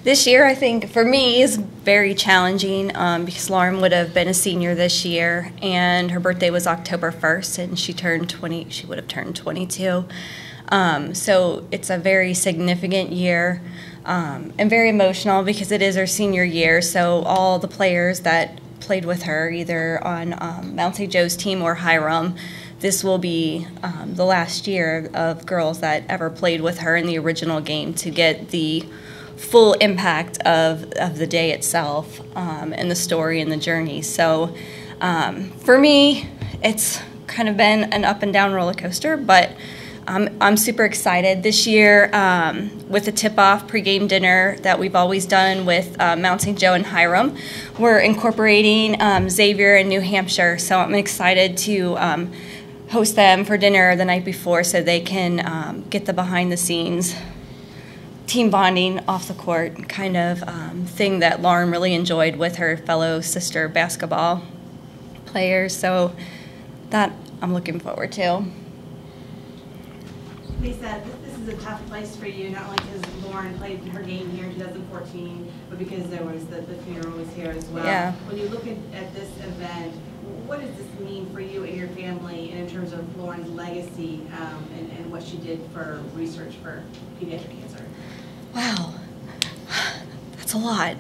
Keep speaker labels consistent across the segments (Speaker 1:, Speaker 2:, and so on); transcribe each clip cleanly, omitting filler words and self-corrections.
Speaker 1: This year, I think, for me, is very challenging because Lauren would have been a senior this year, and her birthday was October 1st, and she would have turned 22. So it's a very significant year and very emotional because it is her senior year, so all the players that played with her, either on Mount St. Joe's team or Hiram, this will be the last year of girls that ever played with her in the original game to get the full impact of the day itself and the story and the journey. So for me, it's kind of been an up and down roller coaster, but I'm super excited this year with the tip-off pregame dinner that we've always done with Mount St. Joe and Hiram. We're incorporating Xavier in New Hampshire, so I'm excited to host them for dinner the night before so they can get the behind-the-scenes team bonding off the court kind of thing that Lauren really enjoyed with her fellow sister basketball players. So that I'm looking forward to.
Speaker 2: Lisa, this is a tough place for you, not only because Lauren played her game here in 2014, but because there was the funeral was here as well.
Speaker 1: Yeah.
Speaker 2: When you look at this event, what does this mean for you and your family in terms of Lauren's legacy and what she did for research for pediatric cancer?
Speaker 1: Wow, that's a lot.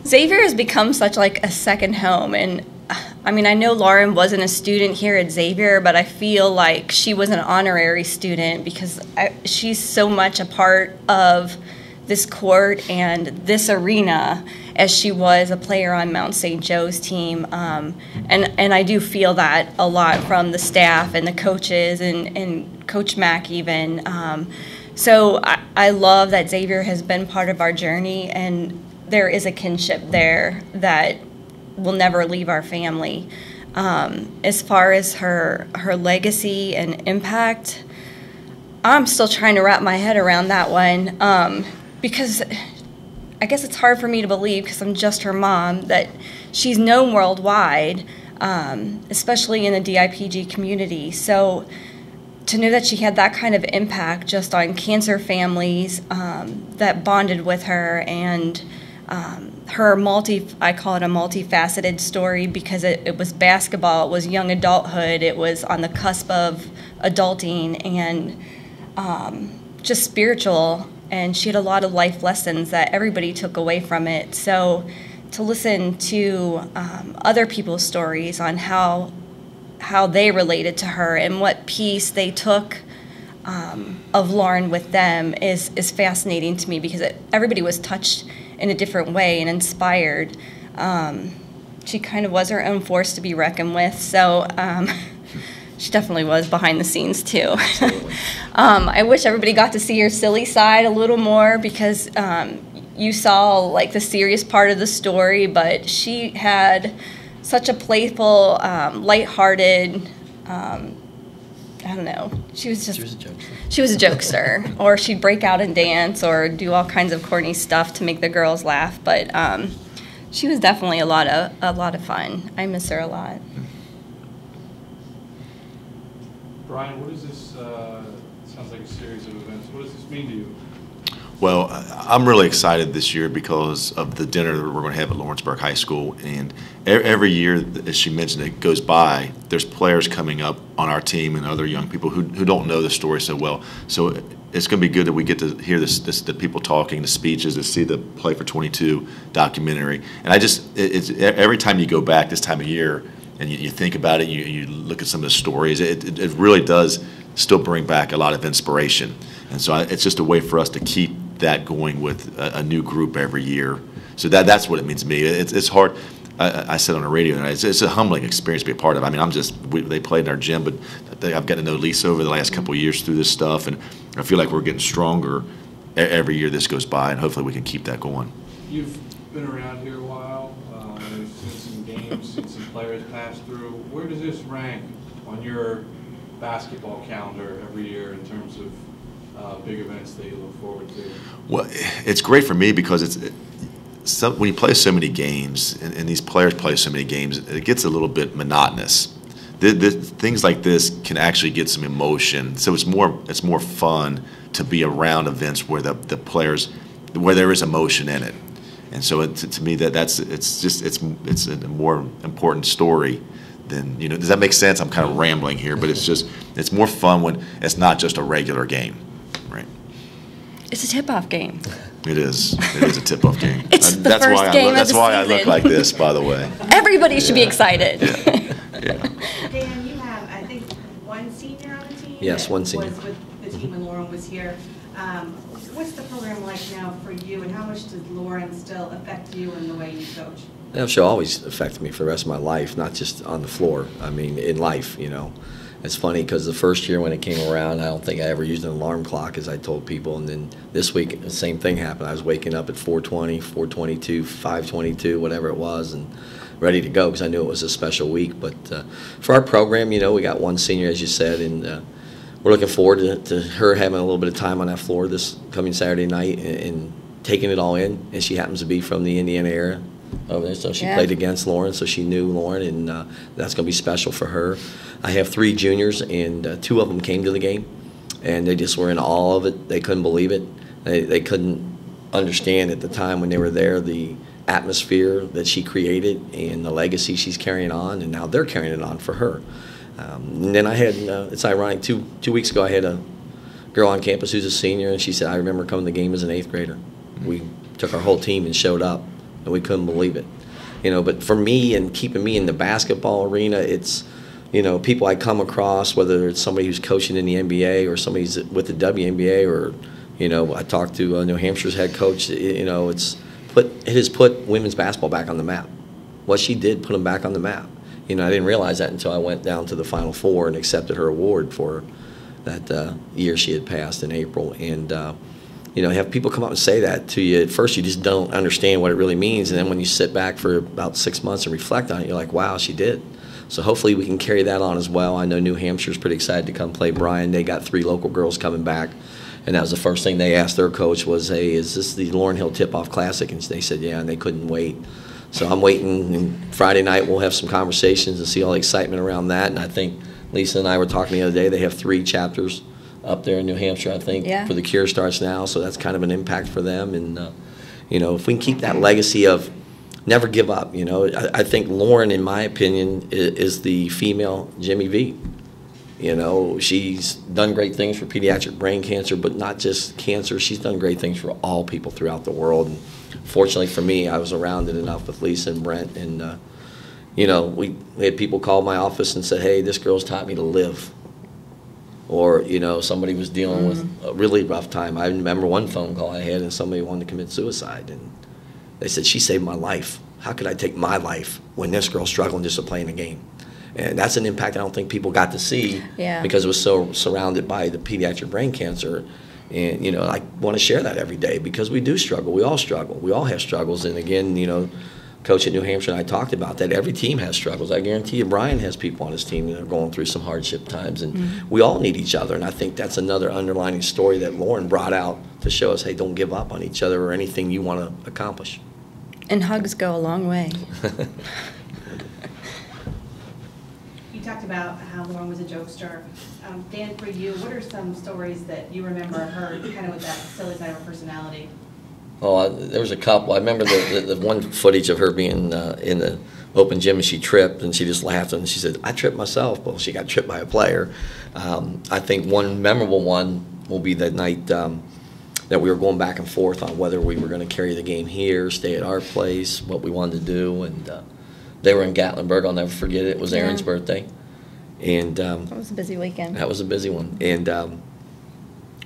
Speaker 1: Xavier has become such like a second home, and I mean, I know Lauren wasn't a student here at Xavier, but I feel like she was an honorary student because she's so much a part of this court and this arena as she was a player on Mount St. Joe's team. And I do feel that a lot from the staff and the coaches and Coach Mack even. So I love that Xavier has been part of our journey, and there is a kinship there that will never leave our family. As far as her legacy and impact, I'm still trying to wrap my head around that one because I guess it's hard for me to believe, because I'm just her mom, that she's known worldwide, especially in the DIPG community. So to know that she had that kind of impact just on cancer families that bonded with her, and her I call it a multifaceted story because it was basketball, it was young adulthood, it was on the cusp of adulting, and just spiritual, and she had a lot of life lessons that everybody took away from it. So to listen to other people's stories on how they related to her and what piece they took of Lauren with them is fascinating to me, because everybody was touched in a different way and inspired. She kind of was her own force to be reckoned with, so she definitely was behind the scenes too. I wish everybody got to see her silly side a little more, because you saw like the serious part of the story, but she had such a playful, lighthearted, I don't know. She was a jokester. She was a jokester, or she'd break out and dance, or do all kinds of corny stuff to make the girls laugh. But she was definitely a lot of fun. I miss her a lot.
Speaker 3: Brian, what is this? Sounds like a series of events. What does this mean to you?
Speaker 4: Well, I'm really excited this year because of the dinner that we're going to have at Lawrenceburg High School. And every year, as she mentioned, it goes by, there's players coming up on our team and other young people who don't know the story so well. So it's going to be good that we get to hear the people talking, the speeches, to see the Play for 22 documentary. And it's every time you go back this time of year and you think about it, you look at some of the stories, it really does still bring back a lot of inspiration. And so it's just a way for us to keep that going with a new group every year. So that's what it means to me. It's hard. I said on the radio, and it's a humbling experience to be a part of. I mean, they played in our gym, but I've gotten to know Lisa over the last couple of years through this stuff, and I feel like we're getting stronger every year this goes by, and hopefully we can keep that going.
Speaker 3: You've been around here a while. You've seen some games, seen some players pass through. Where does this rank on your basketball calendar every year in terms of big events that you look forward to?
Speaker 4: Well, it's great for me because when you play so many games and these players play so many games, it gets a little bit monotonous. Things like this can actually get some emotion, so it's more fun to be around events where the players, where there is emotion in it. And so to me, it's a more important story than, you know, does that make sense? I'm kind of rambling here, but it's more fun when it's not just a regular game, right?
Speaker 1: It's a tip-off game.
Speaker 4: It is. It is a tip-off game.
Speaker 1: It's the first game of the
Speaker 4: That's why I look
Speaker 1: season.
Speaker 4: like this, by the way.
Speaker 1: Everybody should be excited.
Speaker 4: Yeah.
Speaker 2: Dan, you have, I think, one senior on the team?
Speaker 5: Yes,
Speaker 2: that
Speaker 5: one senior.
Speaker 2: Was with the team when Lauren was here. What's the program like now for you, and how much does Lauren still affect you in the way you coach?
Speaker 5: You know, she'll always affect me for the rest of my life, not just on the floor. I mean, in life, you know. It's funny because the first year when it came around, I don't think I ever used an alarm clock, as I told people. And then this week, the same thing happened. I was waking up at 4:20, 4:22, 5:22, whatever it was, and ready to go because I knew it was a special week. But for our program, you know, we got one senior, as you said, and we're looking forward to her having a little bit of time on that floor this coming Saturday night and taking it all in. And she happens to be from the Indiana area over there, so she played against Lauren, so she knew Lauren, and that's going to be special for her. I have 3 juniors, and 2 of them came to the game, and they just were in awe of it. They couldn't believe it. They couldn't understand at the time when they were there the atmosphere that she created and the legacy she's carrying on, and now they're carrying it on for her. And then I had, it's ironic, two weeks ago I had a girl on campus who's a senior, and she said, I remember coming to the game as an 8th grader. We took our whole team and showed up, and we couldn't believe it. You know, but for me and keeping me in the basketball arena, it's, you know, people I come across, whether it's somebody who's coaching in the NBA or somebody who's with the WNBA, or, you know, I talked to New Hampshire's head coach, you know, it has put women's basketball back on the map. What she did put them back on the map. You know, I didn't realize that until I went down to the Final Four and accepted her award for that year she had passed in April. And, you know, have people come up and say that to you. At first, you just don't understand what it really means. And then when you sit back for about 6 months and reflect on it, you're like, wow, she did. So hopefully we can carry that on as well. I know New Hampshire's pretty excited to come play Brian. They got 3 local girls coming back. And that was the first thing they asked their coach was, hey, is this the Laurel Hill Tip-Off Classic? And they said, yeah, and they couldn't wait. So I'm waiting, and Friday night we'll have some conversations and see all the excitement around that. And I think Lisa and I were talking the other day. They have 3 chapters up there in New Hampshire, I think, for the Cure starts now. So that's kind of an impact for them. And, you know, if we can keep that legacy of never give up, you know. I think Lauren, in my opinion, is the female Jimmy V. You know, she's done great things for pediatric brain cancer, but not just cancer. She's done great things for all people throughout the world. And fortunately for me, I was around it enough with Lisa and Brent. And, you know, we had people call my office and said, hey, this girl's taught me to live. Or, you know, somebody was dealing with a really rough time. I remember one phone call I had and somebody wanted to commit suicide. And they said, she saved my life. How could I take my life when this girl's struggling just to play in a game? And that's an impact I don't think people got to see because it was so surrounded by the pediatric brain cancer. And, you know, I want to share that every day because we do struggle. We all struggle. We all have struggles. And, again, you know, Coach at New Hampshire and I talked about that. Every team has struggles. I guarantee you Brian has people on his team that are going through some hardship times. And we all need each other. And I think that's another underlining story that Lauren brought out to show us, hey, don't give up on each other or anything you want to accomplish.
Speaker 1: And hugs go a long way.
Speaker 2: You talked about how Lauren was a jokester. Dan, for you, what are some stories that you remember her kind of with that silly side of her personality?
Speaker 5: Oh, there was a couple. I remember the one footage of her being in the open gym and she tripped and she just laughed and she said, I tripped myself. Well, she got tripped by a player. I think one memorable one will be that night that we were going back and forth on whether we were going to carry the game here, stay at our place, what we wanted to do. And they were in Gatlinburg. I'll never forget it. It was Aaron's birthday. And
Speaker 1: that was a busy weekend.
Speaker 5: That was a busy one. And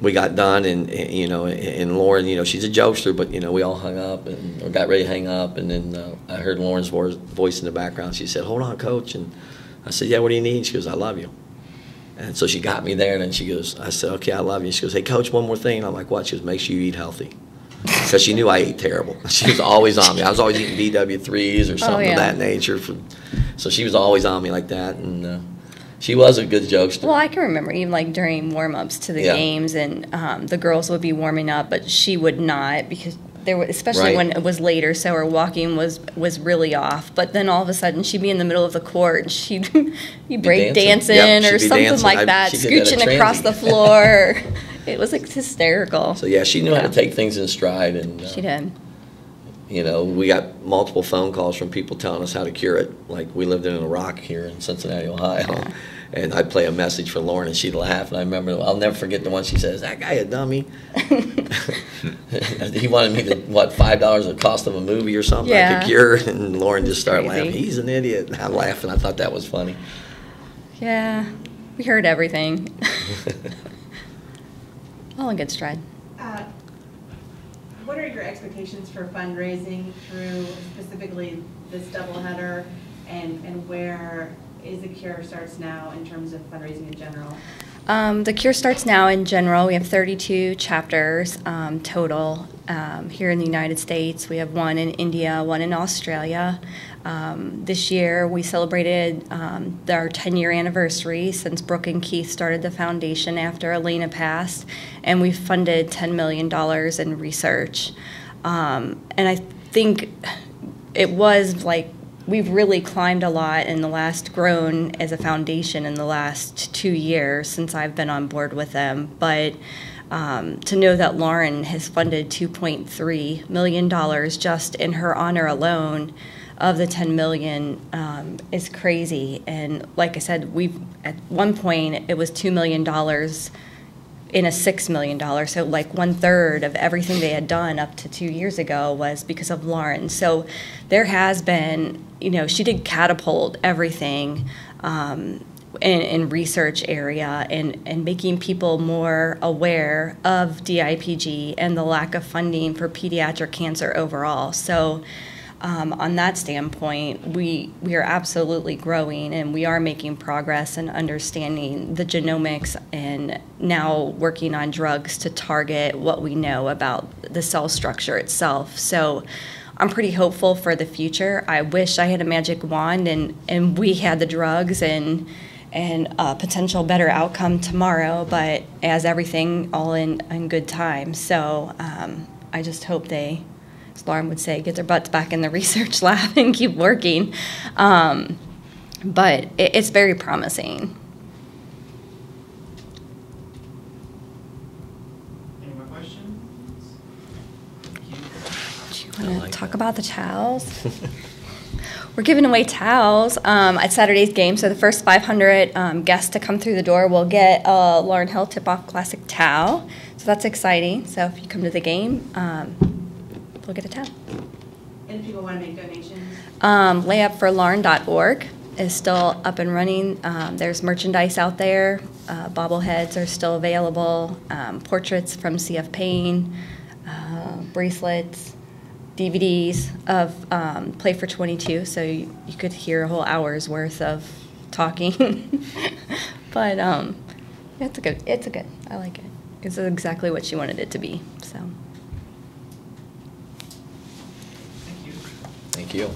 Speaker 5: we got done, and you know, and Lauren, you know, she's a jokester, but you know, we all hung up and or got ready to hang up, and then I heard Lauren's voice in the background. She said, "Hold on, Coach," and I said, "Yeah, what do you need?" She goes, "I love you." And so she got me there, and then she goes, I said, "Okay, I love you." She goes, "Hey, Coach, one more thing." And I'm like, "What?" She goes, "Make sure you eat healthy," because she knew I ate terrible. She was always on me. I was always eating BW3s or something of that nature. So she was always on me like that, and she was a good jokester.
Speaker 1: Well, I can remember even like during warm-ups to the games, and the girls would be warming up, but she would not because there were, especially when it was later, so her walking was really off. But then all of a sudden, she'd be in the middle of the court, and she'd be break dancing or something like that, scooching across the floor. It was like hysterical.
Speaker 5: So yeah, she knew how to take things in stride, and
Speaker 1: She did.
Speaker 5: you know, we got multiple phone calls from people telling us how to cure it. Like, we lived in a rock here in Cincinnati, Ohio,
Speaker 1: Yeah.
Speaker 5: and I'd play a message for Lauren, and she'd laugh. And I remember, I'll never forget the one she says, "That guy a dummy." He wanted me to, what, $5 the cost of a movie or something I
Speaker 1: Yeah.
Speaker 5: could cure, and Lauren just started
Speaker 1: Crazy.
Speaker 5: laughing. "He's an idiot." And I'm laughing. I thought that was funny.
Speaker 1: Yeah, we heard everything. All in good stride.
Speaker 2: What are your expectations for fundraising through specifically this doubleheader, and where is the Cure Starts Now in terms of fundraising in general?
Speaker 1: The Cure Starts Now in general. We have 32 chapters total here in the United States. We have one in India, one in Australia. This year we celebrated our 10-year anniversary since Brooke and Keith started the foundation after Elena passed, and we funded $10 million in research. And I think it was like, we've really climbed a lot in the last, grown as a foundation in the last 2 years since I've been on board with them. But to know that Lauren has funded $2.3 million just in her honor alone of the $10 million is crazy. And like I said, at one point it was $2 million in a $6 million. So like 1/3 of everything they had done up to 2 years ago was because of Lauren. So there has been, you know, she did catapult everything in research area and making people more aware of DIPG and the lack of funding for pediatric cancer overall. So on that standpoint, we are absolutely growing, and we are making progress in understanding the genomics and now working on drugs to target what we know about the cell structure itself. So I'm pretty hopeful for the future. I wish I had a magic wand and we had the drugs and a potential better outcome tomorrow, but as everything, all in good time. So I just hope they, as Lauren would say, get their butts back in the research lab and keep working. But it's very promising.
Speaker 6: Any more questions?
Speaker 1: Do you want to talk about the towels? We're giving away towels at Saturday's game. So the first 500 guests to come through the door will get a Lauren Hill Tipoff Classic towel. So that's exciting. So if you come to the game, we'll get a towel.
Speaker 2: And if people want to make donations?
Speaker 1: Layupforlauren.org is still up and running. There's merchandise out there. Bobbleheads are still available. Portraits from CF Payne, bracelets, DVDs of Play for 22, so you could hear a whole hour's worth of talking. But it's a good. I like it. It's exactly what she wanted it to be. So.
Speaker 6: Thank you.
Speaker 5: Thank you.